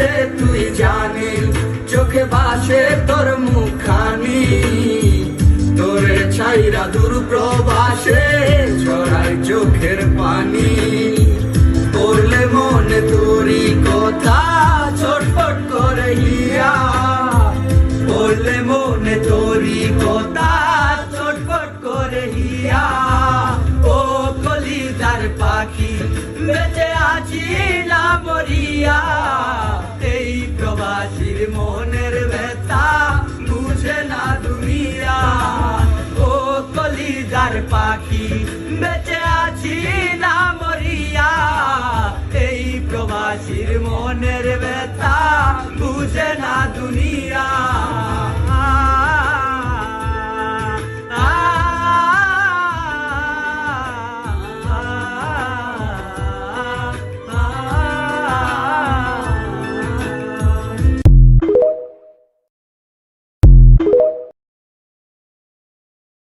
রে তুই জানি চোখে ভাসে তোর মুখখানি তোরে ছাইরা দূর প্রবাসে ছড়ায় চোখের পানি পড়লে মনে তোরি কথা ছটফট করে হিয়া পড়লে মনে তোরি কথা ছটফট করে হিয়া ও কলিজার পাখি বেঁচে আছি না মরিয়া এই প্রবাসীর মনের ব্যথা বুঝে না দুনিয়া ও কলিজার পাখি বেঁচে আছি না মরিয়া এই প্রবাসীর মনের ব্যথা বুঝে না দুনিয়া।